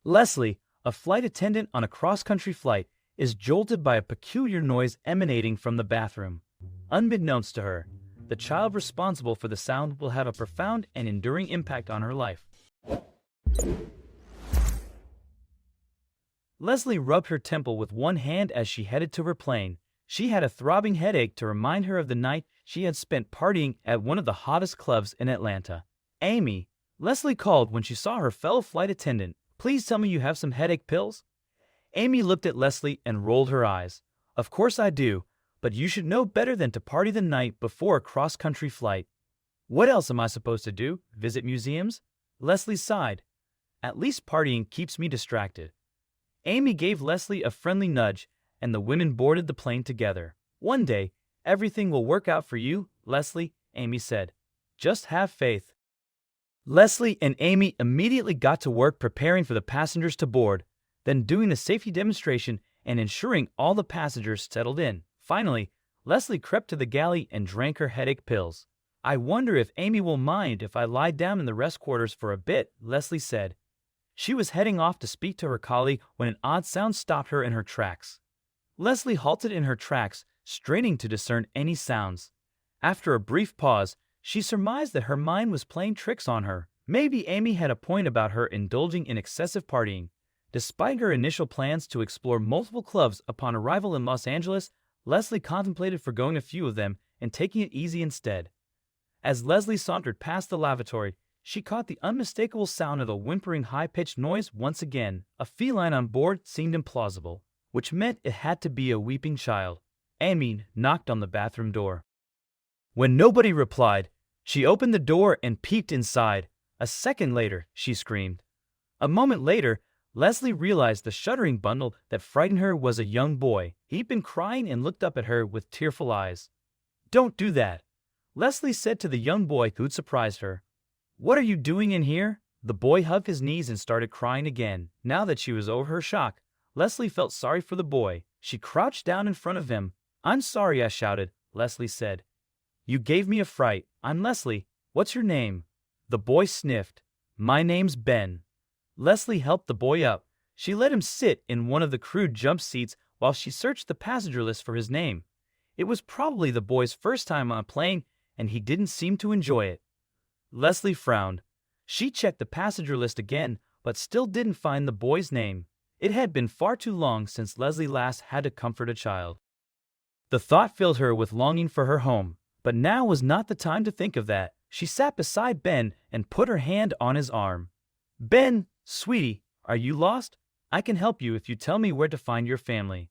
Leslie, a flight attendant on a cross-country flight, is jolted by a peculiar noise emanating from the bathroom. Unbeknownst to her, the child responsible for the sound will have a profound and enduring impact on her life. Leslie rubbed her temple with one hand as she headed to her plane. She had a throbbing headache to remind her of the night she had spent partying at one of the hottest clubs in Atlanta. "Amy," Leslie called when she saw her fellow flight attendant, "please tell me you have some headache pills." Amy looked at Leslie and rolled her eyes. "Of course I do, but you should know better than to party the night before a cross-country flight." "What else am I supposed to do? Visit museums?" Leslie sighed. "At least partying keeps me distracted." Amy gave Leslie a friendly nudge, and the women boarded the plane together. "One day, everything will work out for you, Leslie," Amy said. "Just have faith." Leslie and Amy immediately got to work preparing for the passengers to board, then doing the safety demonstration and ensuring all the passengers settled in. Finally, Leslie crept to the galley and drank her headache pills. "I wonder if Amy will mind if I lie down in the rest quarters for a bit," Leslie said. She was heading off to speak to her colleague when an odd sound stopped her in her tracks. Leslie halted in her tracks, straining to discern any sounds. After a brief pause, she surmised that her mind was playing tricks on her. Maybe Amy had a point about her indulging in excessive partying. Despite her initial plans to explore multiple clubs upon arrival in Los Angeles, Leslie contemplated forgoing a few of them and taking it easy instead. As Leslie sauntered past the lavatory, she caught the unmistakable sound of a whimpering high-pitched noise once again. A feline on board seemed implausible, which meant it had to be a weeping child. Amy knocked on the bathroom door. When nobody replied, she opened the door and peeked inside. "A second later," she screamed. A moment later, Leslie realized the shuddering bundle that frightened her was a young boy. He'd been crying and looked up at her with tearful eyes. "Don't do that," Leslie said to the young boy who'd surprised her. "What are you doing in here?" The boy hugged his knees and started crying again. Now that she was over her shock, Leslie felt sorry for the boy. She crouched down in front of him. "I'm sorry I shouted," Leslie said. "You gave me a fright. I'm Leslie. What's your name?" The boy sniffed. "My name's Ben." Leslie helped the boy up. She let him sit in one of the crude jump seats while she searched the passenger list for his name. It was probably the boy's first time on a plane, and he didn't seem to enjoy it. Leslie frowned. She checked the passenger list again, but still didn't find the boy's name. It had been far too long since Leslie last had to comfort a child. The thought filled her with longing for her home, but now was not the time to think of that. She sat beside Ben and put her hand on his arm. "Ben, sweetie, are you lost? I can help you if you tell me where to find your family."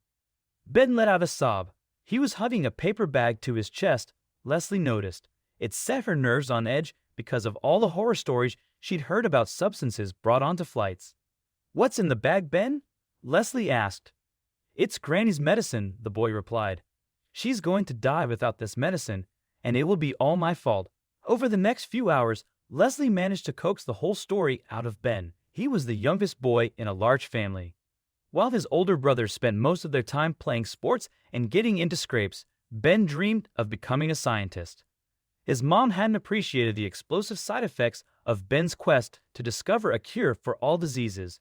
Ben let out a sob. He was hugging a paper bag to his chest, Leslie noticed. It set her nerves on edge because of all the horror stories she'd heard about substances brought onto flights. "What's in the bag, Ben?" Leslie asked. "It's Granny's medicine," the boy replied. "She's going to die without this medicine, and it will be all my fault." Over the next few hours, Leslie managed to coax the whole story out of Ben. He was the youngest boy in a large family. While his older brothers spent most of their time playing sports and getting into scrapes, Ben dreamed of becoming a scientist. His mom hadn't appreciated the explosive side effects of Ben's quest to discover a cure for all diseases.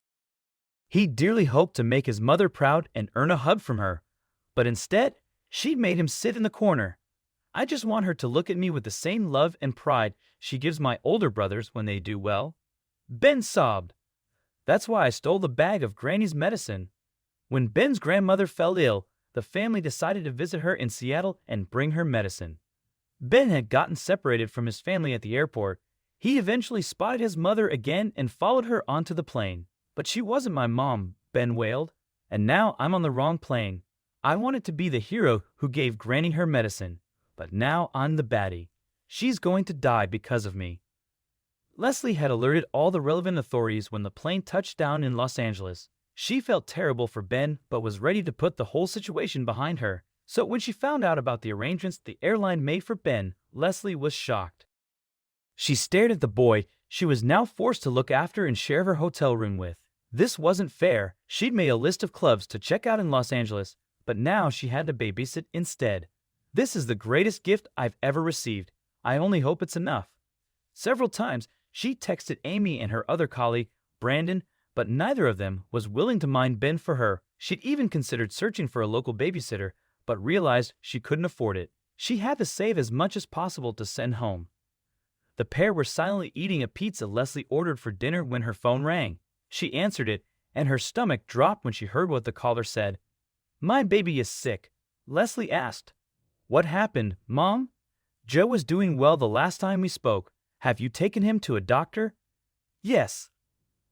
He dearly hoped to make his mother proud and earn a hug from her, but instead, she made him sit in the corner. "I just want her to look at me with the same love and pride she gives my older brothers when they do well." Ben sobbed. "That's why I stole the bag of Granny's medicine." When Ben's grandmother fell ill, the family decided to visit her in Seattle and bring her medicine. Ben had gotten separated from his family at the airport. He eventually spotted his mother again and followed her onto the plane. "But she wasn't my mom," Ben wailed. "And now I'm on the wrong plane. I wanted to be the hero who gave Granny her medicine, but now I'm the baddie. She's going to die because of me." Leslie had alerted all the relevant authorities when the plane touched down in Los Angeles. She felt terrible for Ben, but was ready to put the whole situation behind her. So when she found out about the arrangements the airline made for Ben, Leslie was shocked. She stared at the boy she was now forced to look after and share her hotel room with. This wasn't fair. She'd made a list of clubs to check out in Los Angeles, but now she had to babysit instead. "This is the greatest gift I've ever received. I only hope it's enough." Several times, she texted Amy and her other colleague, Brandon, but neither of them was willing to mind Ben for her. She'd even considered searching for a local babysitter, but realized she couldn't afford it. She had to save as much as possible to send home. The pair were silently eating a pizza Leslie ordered for dinner when her phone rang. She answered it, and her stomach dropped when she heard what the caller said. "My baby is sick," Leslie asked. "What happened, Mom?" "Joe was doing well the last time we spoke. Have you taken him to a doctor?" "Yes,"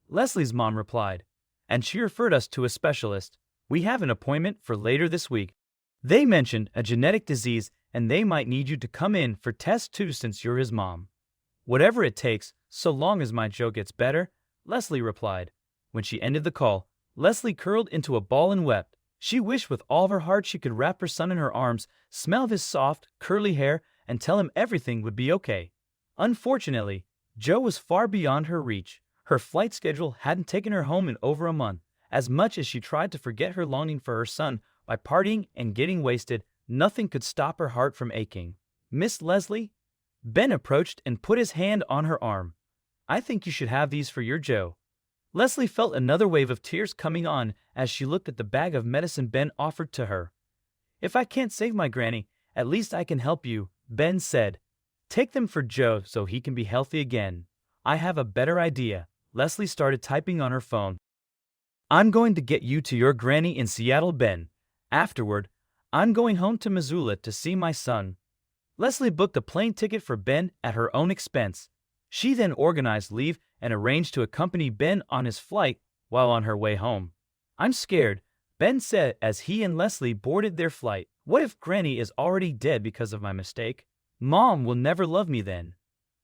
Leslie's mom replied, "and she referred us to a specialist. We have an appointment for later this week. They mentioned a genetic disease and they might need you to come in for tests too since you're his mom." "Whatever it takes, so long as my Joe gets better," Leslie replied. When she ended the call, Leslie curled into a ball and wept. She wished with all of her heart she could wrap her son in her arms, smell of his soft, curly hair, and tell him everything would be okay. Unfortunately, Joe was far beyond her reach. Her flight schedule hadn't taken her home in over a month. As much as she tried to forget her longing for her son by partying and getting wasted, nothing could stop her heart from aching. "Miss Leslie?" Ben approached and put his hand on her arm. "I think you should have these for your Joe." Leslie felt another wave of tears coming on as she looked at the bag of medicine Ben offered to her. "If I can't save my granny, at least I can help you," Ben said. "Take them for Joe so he can be healthy again." "I have a better idea." Leslie started typing on her phone. "I'm going to get you to your granny in Seattle, Ben. Afterward, I'm going home to Missoula to see my son." Leslie booked a plane ticket for Ben at her own expense. She then organized leave and arranged to accompany Ben on his flight while on her way home. "I'm scared," Ben said as he and Leslie boarded their flight. "What if Granny is already dead because of my mistake? Mom will never love me then."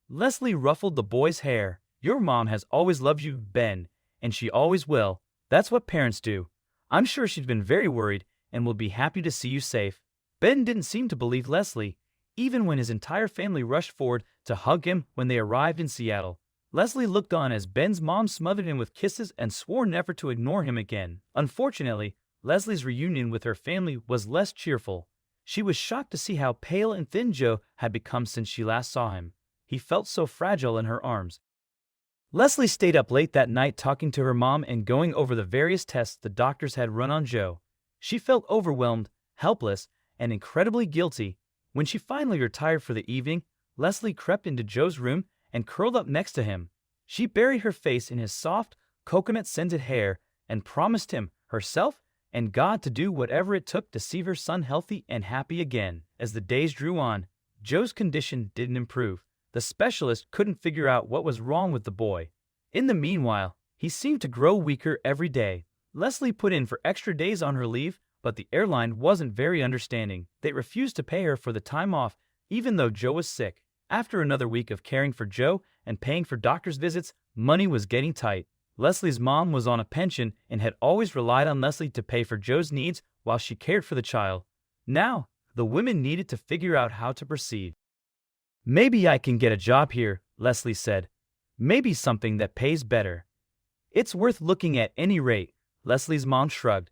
Leslie ruffled the boy's hair. "Your mom has always loved you, Ben, and she always will. That's what parents do. I'm sure she's been very worried and will be happy to see you safe." Ben didn't seem to believe Leslie, even when his entire family rushed forward to hug him when they arrived in Seattle. Leslie looked on as Ben's mom smothered him with kisses and swore never to ignore him again. Unfortunately, Leslie's reunion with her family was less cheerful. She was shocked to see how pale and thin Joe had become since she last saw him. He felt so fragile in her arms. Leslie stayed up late that night talking to her mom and going over the various tests the doctors had run on Joe. She felt overwhelmed, helpless, and incredibly guilty. When she finally retired for the evening, Leslie crept into Joe's room and curled up next to him. She buried her face in his soft, coconut-scented hair and promised him, herself, and God to do whatever it took to see her son healthy and happy again. As the days drew on, Joe's condition didn't improve. The specialist couldn't figure out what was wrong with the boy. In the meanwhile, he seemed to grow weaker every day. Leslie put in for extra days on her leave, but the airline wasn't very understanding. They refused to pay her for the time off, even though Joe was sick. After another week of caring for Joe and paying for doctor's visits, money was getting tight. Leslie's mom was on a pension and had always relied on Leslie to pay for Joe's needs while she cared for the child. Now, the women needed to figure out how to proceed. "Maybe I can get a job here," Leslie said. "Maybe something that pays better." "It's worth looking at any rate," Leslie's mom shrugged.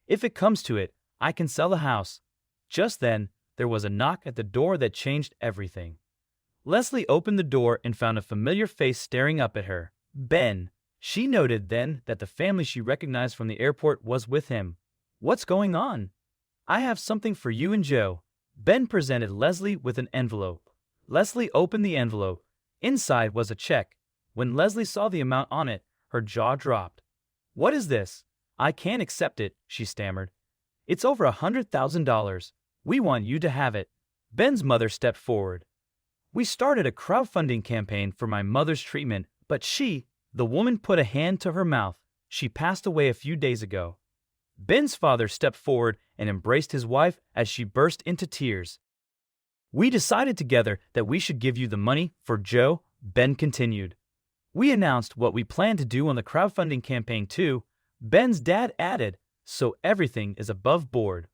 "If it comes to it, I can sell the house." Just then, there was a knock at the door that changed everything. Leslie opened the door and found a familiar face staring up at her. Ben. She noted then that the family she recognized from the airport was with him. "What's going on?" "I have something for you and Joe." Ben presented Leslie with an envelope. Leslie opened the envelope. Inside was a check. When Leslie saw the amount on it, her jaw dropped. "What is this?" "I can't accept it," she stammered. "It's over $100,000. We want you to have it." Ben's mother stepped forward. "We started a crowdfunding campaign for my mother's treatment, but the woman put a hand to her mouth. "She passed away a few days ago." Ben's father stepped forward and embraced his wife as she burst into tears. "We decided together that we should give you the money for Joe," Ben continued. "We announced what we plan to do on the crowdfunding campaign too," Ben's dad added, "so everything is above board."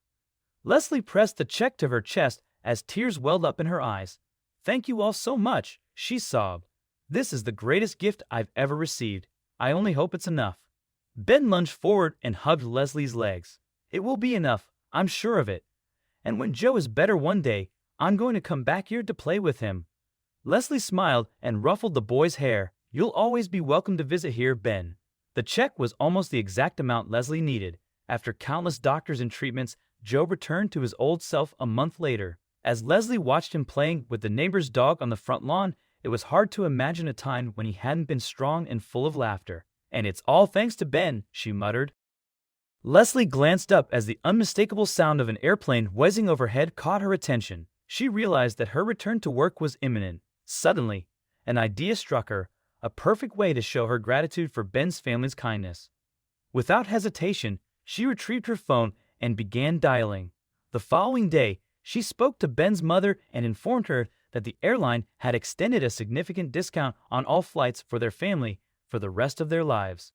Leslie pressed the check to her chest as tears welled up in her eyes. "Thank you all so much," she sobbed. "This is the greatest gift I've ever received. I only hope it's enough." Ben lunged forward and hugged Leslie's legs. "It will be enough, I'm sure of it. And when Joe is better one day, I'm going to come back here to play with him." Leslie smiled and ruffled the boy's hair. "You'll always be welcome to visit here, Ben." The check was almost the exact amount Leslie needed. After countless doctors and treatments, Joe returned to his old self a month later. As Leslie watched him playing with the neighbor's dog on the front lawn, it was hard to imagine a time when he hadn't been strong and full of laughter. "And it's all thanks to Ben," she muttered. Leslie glanced up as the unmistakable sound of an airplane whizzing overhead caught her attention. She realized that her return to work was imminent. Suddenly, an idea struck her, a perfect way to show her gratitude for Ben's family's kindness. Without hesitation, she retrieved her phone and began dialing. The following day, she spoke to Ben's mother and informed her that the airline had extended a significant discount on all flights for their family for the rest of their lives.